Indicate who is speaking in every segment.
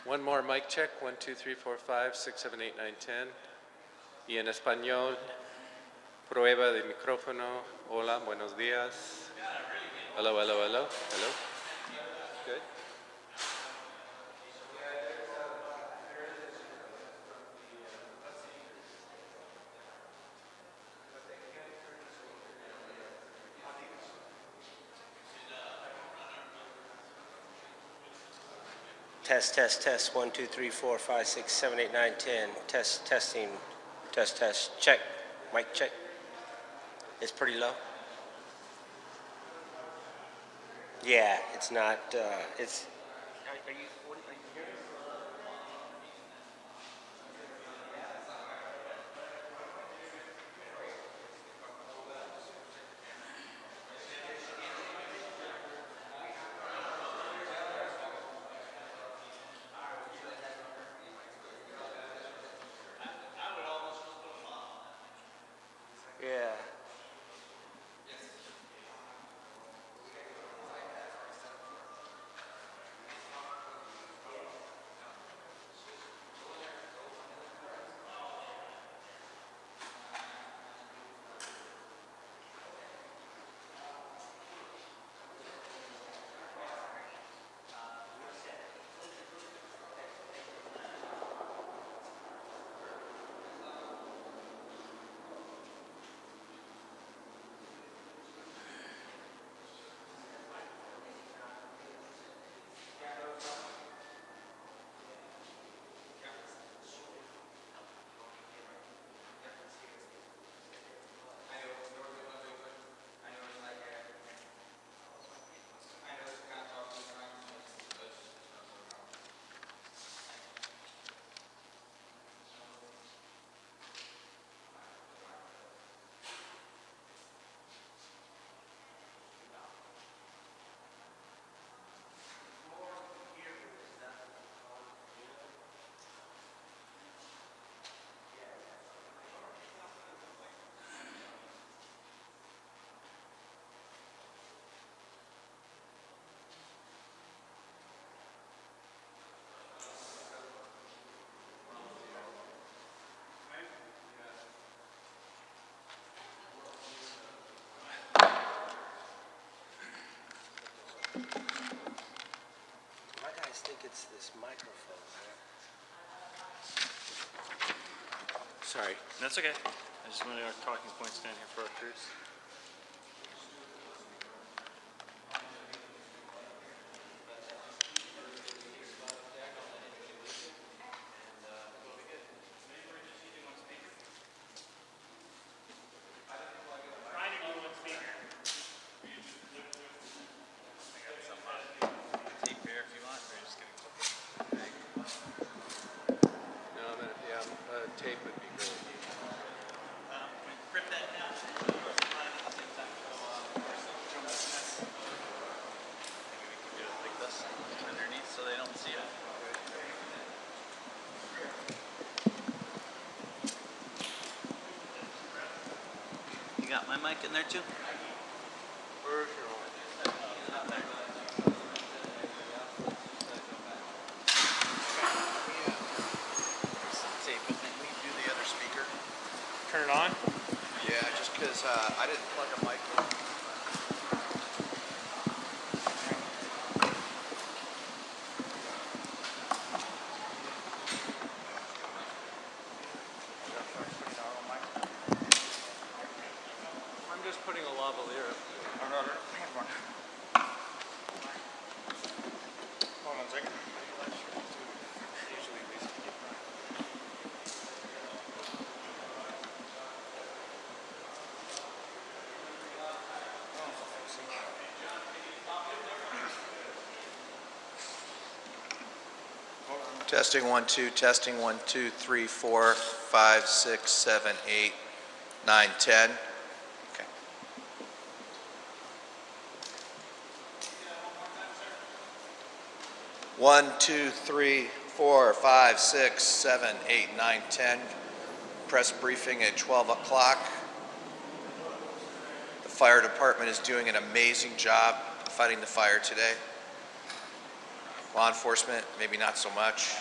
Speaker 1: One more mic check. 1, 2, 3, 4, 5, 6, 7, 8, 9, 10. Y en español, prueba de micrófono. Hola, buenos días. Hello, hello, hello. Hello. Good.
Speaker 2: Test, test, test. 1, 2, 3, 4, 5, 6, 7, 8, 9, 10. Test, testing. Test, test. Check. Mic check. It's pretty low. Yeah, it's not. It's. Are you? What are you hearing? Yeah. My guys think it's this microphone, man. Sorry.
Speaker 3: That's okay. I just wanted our talking points down here for our crews.
Speaker 1: Tape would be really neat.
Speaker 3: Rip that down. Maybe we can get it like this underneath so they don't see it. You got my mic in there too?
Speaker 1: Where's your
Speaker 3: Turn it on?
Speaker 4: Yeah, just because I didn't plug a mic in.
Speaker 1: I'm just putting a lavalier up.
Speaker 3: Hold on a second.
Speaker 4: Testing 1, 2, testing 1, 2, 3, 4, 5, 6, 7, 8, 9, 10. Okay. One, 2, 3, 4, 5, 6, 7, 8, 9, 10. Press briefing at 12 o'clock. The fire department is doing an amazing job fighting the fire today. Law enforcement, maybe not so much.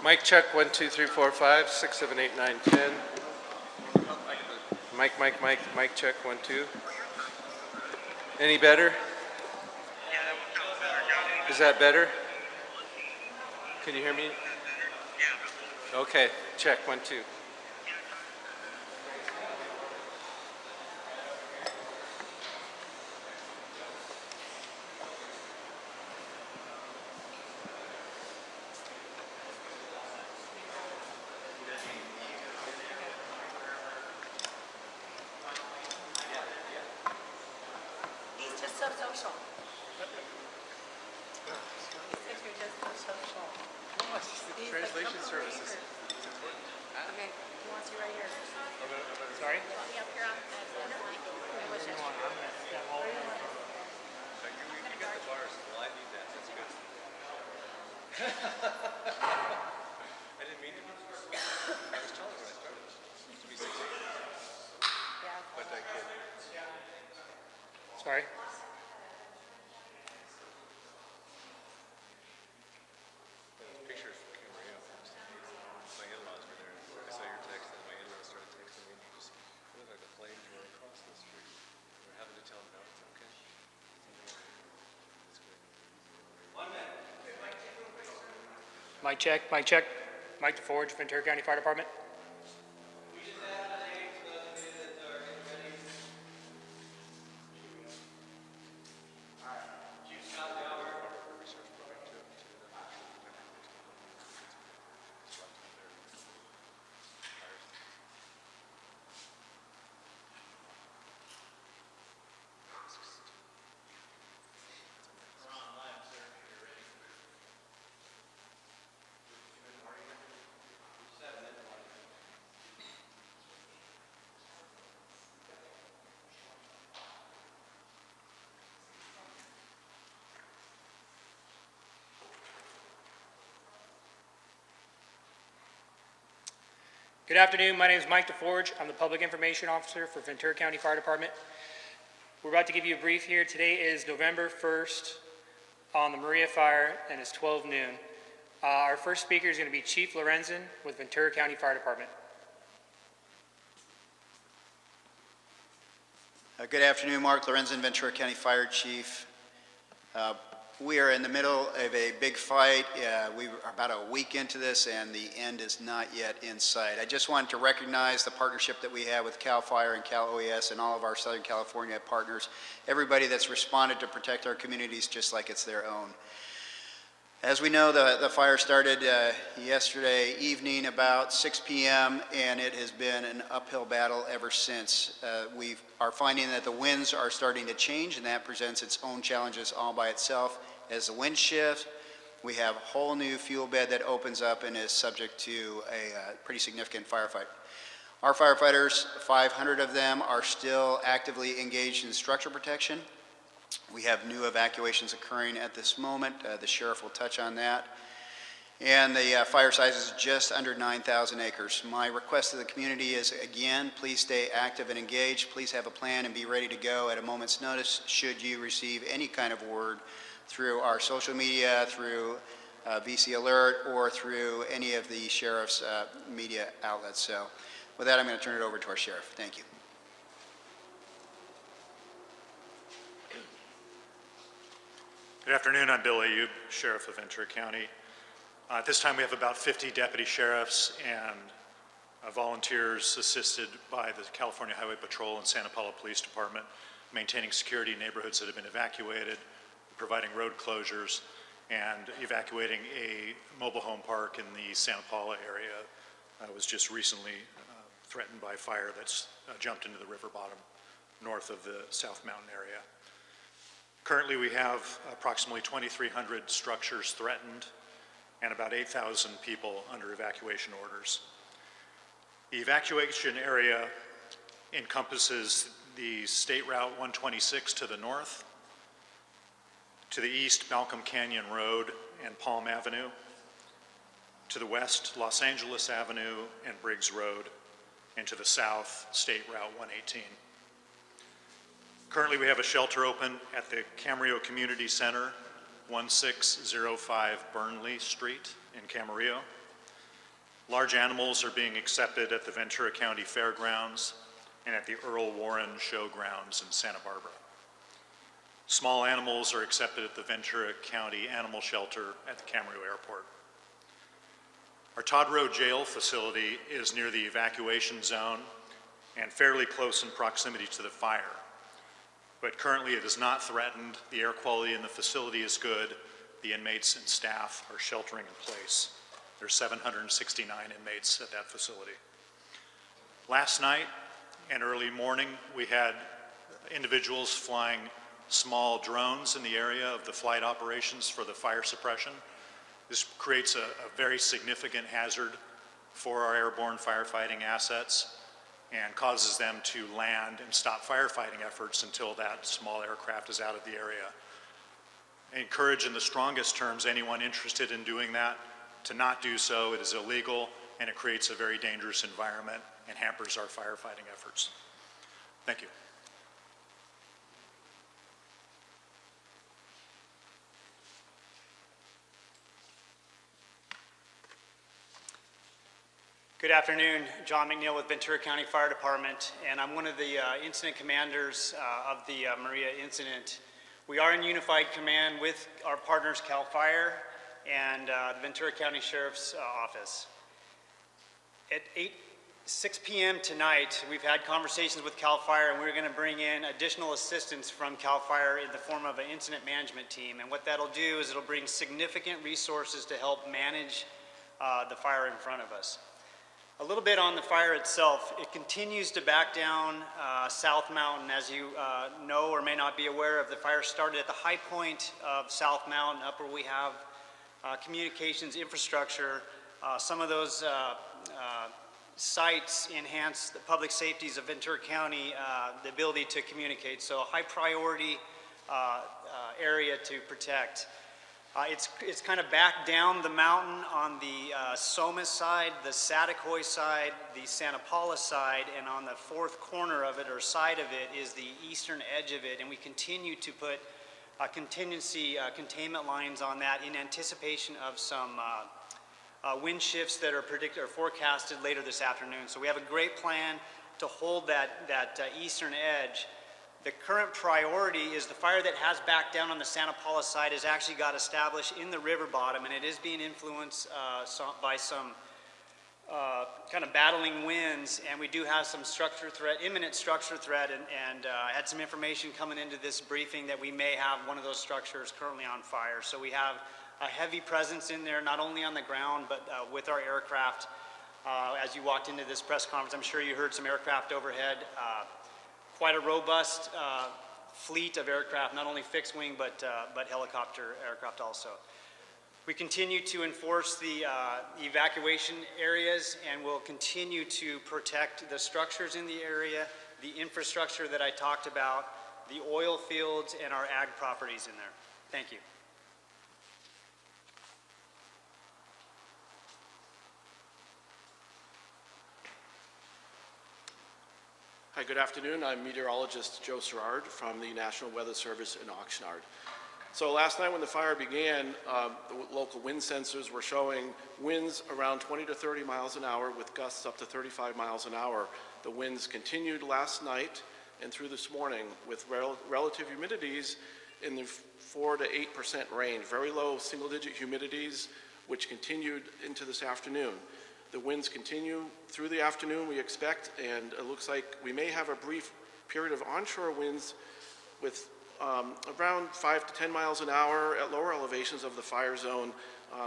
Speaker 1: Mic check, 1, 2, 3, 4, 5, 6, 7, 8, 9, 10. Mic check, 1, 2. Any better? Is that better? Can you hear me? Okay, check, 1, 2.
Speaker 5: He's just so social. He said you're just so social. He's a
Speaker 1: Translation
Speaker 5: couple
Speaker 1: services.
Speaker 5: readers. Okay, he wants you right here.
Speaker 3: Sorry?
Speaker 5: You want me up here on the mic? I wish I
Speaker 3: I'm
Speaker 5: could.
Speaker 3: gonna step all over.
Speaker 1: You get the bars. Well, I need that. That's good. I didn't mean to be. I was taller when I started. It used to be 6'8",
Speaker 5: Yeah.
Speaker 1: but I kid.
Speaker 3: Sorry?
Speaker 1: Pictures from Camarillo. My in-laws were there. I saw your text, and my in-laws started texting me, and you just looked like a plane going across the street. We're having to tell them, no, it's okay. That's great.
Speaker 3: Mic check, mic check. Mike DeForge, Ventura County Fire Department. Good afternoon. My name is Mike DeForge. I'm the Public Information Officer for Ventura County Fire Department. We're about to give you a brief here. Today is November 1st on the Maria Fire, and it's 12 noon. Our first speaker is going to be Chief Lorenzen with Ventura County Fire Department.
Speaker 6: Good afternoon, Mark Lorenzen, Ventura County Fire Chief. We are in the middle of a big fight. We are about a week into this, and the end is not yet in sight. I just wanted to recognize the partnership that we have with CAL FIRE and Cal OES and all of our Southern California partners, everybody that's responded to protect our communities just like it's their own. As we know, the fire started yesterday evening about 6 p.m. and it has been an uphill battle ever since. We are finding that the winds are starting to change, and that presents its own challenges all by itself. As the wind shifts, we have a whole new fuel bed that opens up and is subject to a pretty significant firefight. Our firefighters, 500 of them, are still actively engaged in structure protection. We have new evacuations occurring at this moment. The sheriff will touch on that. And the fire size is just under 9,000 acres. My request to the community is, again, please stay active and engaged. Please have a plan and be ready to go at a moment's notice should you receive any kind of word through our social media, through VC Alert, or through any of the sheriff's media outlets. So with that, I'm going to turn it over to our sheriff. Thank you.
Speaker 7: Good afternoon. I'm Bill Ayub, Sheriff of Ventura County. At this time, we have about 50 deputy sheriffs and volunteers assisted by the California Highway Patrol and Santa Paula Police Department, maintaining security in neighborhoods that have been evacuated, providing road closures, and evacuating a mobile home park in the Santa Paula area that was just recently threatened by fire that's jumped into the river bottom north of the South Mountain area. Currently, we have approximately 2,300 structures threatened and about 8,000 people under evacuation orders. The evacuation area encompasses the State Route 126 to the north, to the east, Malcolm Canyon Road and Palm Avenue, to the west, Los Angeles Avenue and Briggs Road, and to the south, State Route 118. Currently, we have a shelter open at the Camarillo Community Center, 1605 Burnley Street in Camarillo. Large animals are being accepted at the Ventura County Fairgrounds and at the Earl Warren Showgrounds in Santa Barbara. Small animals are accepted at the Ventura County Animal Shelter at the Camarillo Airport. Our Todd Road Jail facility is near the evacuation zone and fairly close in proximity to the fire. But currently it is not threatened. The air quality in the facility is good. The inmates and staff are sheltering in place. There's 769 inmates at that facility. Last night and early morning, we had individuals flying small drones in the area of the flight operations for the fire suppression. This creates a very significant hazard for our airborne firefighting assets and causes them to land and stop firefighting efforts until that small aircraft is out of the area. I encourage in the strongest terms anyone interested in doing that to not do so. It is illegal and it creates a very dangerous environment and hampers our firefighting efforts. Thank you.
Speaker 8: Good afternoon, John McNeil with Ventura County Fire Department, and I'm one of the incident commanders of the Maria incident. We are in unified command with our partners CAL FIRE and the Ventura County Sheriff's Office. At 6 p.m. tonight, we've had conversations with CAL FIRE, and we're going to bring in additional assistance from CAL FIRE in the form of an incident management team. And what that'll do is it'll bring significant resources to help manage the fire in front of us. A little bit on the fire itself. It continues to back down South Mountain. As you know or may not be aware of, the fire started at the high point of South Mountain, up where we have communications infrastructure. Some of those sites enhance the public safeties of Ventura County, the ability to communicate. So a high priority area to protect. It's kind of back down the mountain on the Somas side, the Satacoy side, the Santa Paula side, and on the fourth corner of it or side of it is the eastern edge of it. And we continue to put contingency containment lines on that in anticipation of some wind shifts that are forecasted later this afternoon. So we have a great plan to hold that eastern edge. The current priority is the fire that has backed down on the Santa Paula side has actually got established in the river bottom, and it is being influenced by some kind of battling winds, and we do have some imminent structure threat, and I had some information coming into this briefing that we may have one of those structures currently on fire. So we have a heavy presence in there, not only on the ground, but with our aircraft. As you walked into this press conference, I'm sure you heard some aircraft overhead. Quite a robust fleet of aircraft, not only fixed wing, but helicopter aircraft also. We continue to enforce the evacuation areas, and we'll continue to protect the structures in the area, the infrastructure that I talked about, the oil fields, and our ag properties in there. Thank you.
Speaker 9: Hi, good afternoon. I'm meteorologist Joe Serrard from the National Weather Service in Oxnard. So last night when the fire began, the local wind sensors were showing winds around 20 to 30 miles an hour with gusts up to 35 miles an hour. The winds continued last night and through this morning with relative humidities in the 4 to 8% range, very low single-digit humidities, which continued into this afternoon. The winds continue through the afternoon, we expect, and it looks like we may have a brief period of onshore winds with around 5 to 10 miles an hour at lower elevations of the fire zone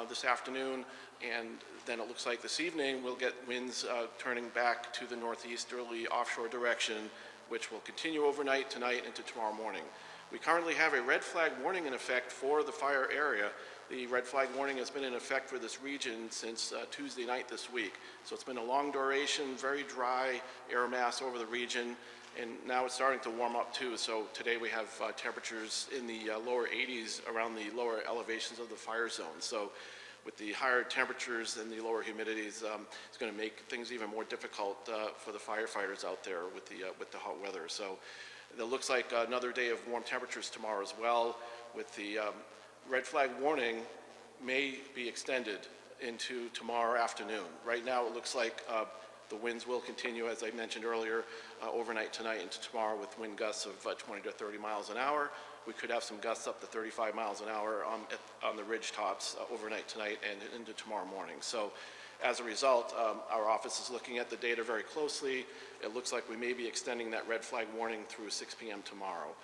Speaker 9: this afternoon, and then it looks like this evening we'll get winds turning back to the northeasterly offshore direction, which will continue overnight, tonight, into tomorrow morning. We currently have a red flag warning in effect for the fire area. The red flag warning has been in effect for this region since Tuesday night this week. So it's been a long duration, very dry air mass over the region, and now it's starting to warm up too. So today we have temperatures in the lower 80s around the lower elevations of the fire zone. So with the higher temperatures and the lower humidities, it's going to make things even more difficult for the firefighters out there with the hot weather. So it looks like another day of warm temperatures tomorrow as well, with the red flag warning may be extended into tomorrow afternoon. Right now it looks like the winds will continue, as I mentioned earlier, overnight tonight into tomorrow with wind gusts of 20 to 30 miles an hour. We could have some gusts up to 35 miles an hour on the ridge tops overnight tonight and into tomorrow morning. So as a result, our office is looking at the data very closely. It looks like we may be extending that red flag warning through 6 p.m. tomorrow.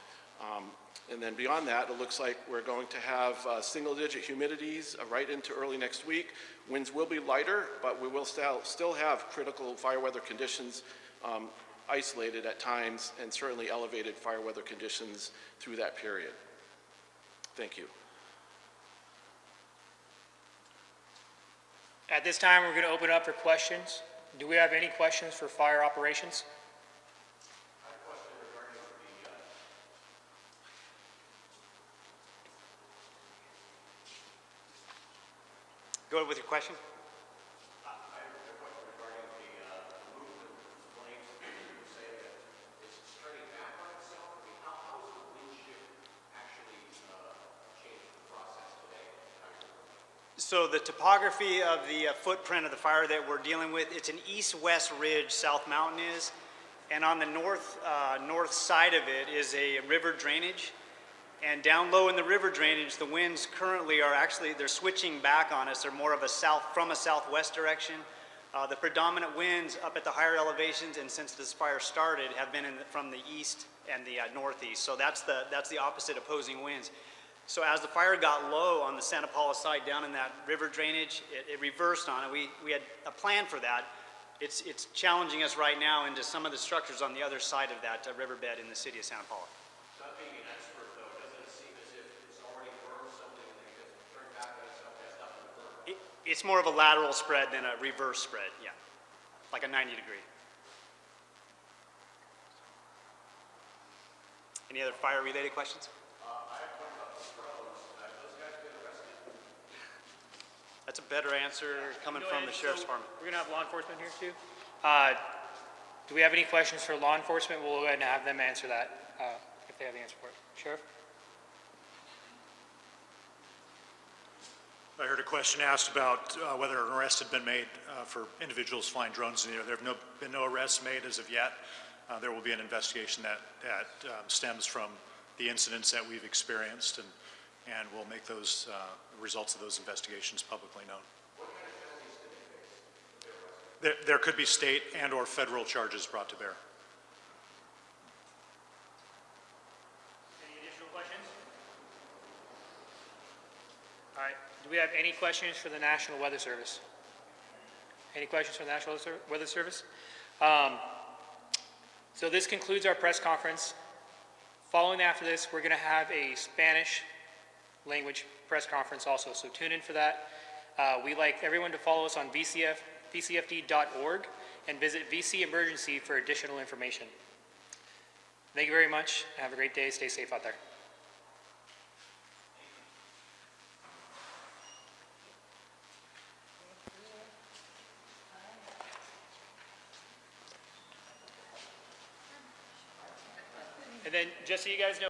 Speaker 9: And then beyond that, it looks like we're going to have single-digit humidities right into early next week. Winds will be lighter, but we will still have critical fire weather conditions isolated at times, and certainly elevated fire weather conditions through that period. Thank you.
Speaker 3: At this time, we're going to open up for questions. Do we have any questions for fire operations?
Speaker 8: Go ahead with your question.
Speaker 9: I have a question regarding the movement of flames. You say that it's turning back on itself. I mean, how is the wind shift actually changing the process today?
Speaker 8: So the topography of the footprint of the fire that we're dealing with, it's an east-west ridge, South Mountain is, and on the north side of it is a river drainage. And down low in the river drainage, the winds currently are actually, they're switching back on us. They're more of a southwest direction. The predominant winds up at the higher elevations, and since this fire started, have been from the east and the northeast. So that's the opposite opposing winds. So as the fire got low on the Santa Paula side down in that river drainage, it reversed on it. We had a plan for that. It's challenging us right now into some of the structures on the other side of that riverbed in the city of Santa Paula.
Speaker 9: Not being an expert, though, doesn't it seem as if it's already burned something and then gets turned back on itself, has nothing to burn?
Speaker 8: It's more of a lateral spread than a reverse spread, yeah, like a 90 degree. Any other fire-related questions?
Speaker 9: I have one about the drones. Those guys get arrested?
Speaker 8: That's a better answer coming from the sheriff's department.
Speaker 3: We're going to have law enforcement here too. Do we have any questions for law enforcement? We'll go ahead and have them answer that if they have the answer for it. Sheriff?
Speaker 7: I heard a question asked about whether an arrest had been made for individuals flying drones in the air. There have been no arrests made as of yet. There will be an investigation that stems from the incidents that we've experienced, and we'll make those results of those investigations publicly known.
Speaker 9: What kind of penalties did they face?
Speaker 7: There could be state and or federal charges brought to bear.
Speaker 3: Any additional questions? All right. Do we have any questions for the National Weather Service? Any questions for the National Weather Service? So this concludes our press conference. Following after this, we're going to have a Spanish language press conference also, so tune in for that. We'd like everyone to follow us on vcfd.org and visit VC Emergency for additional information. Thank you very much. Have a great day. Stay safe out there. And then, just so you guys know,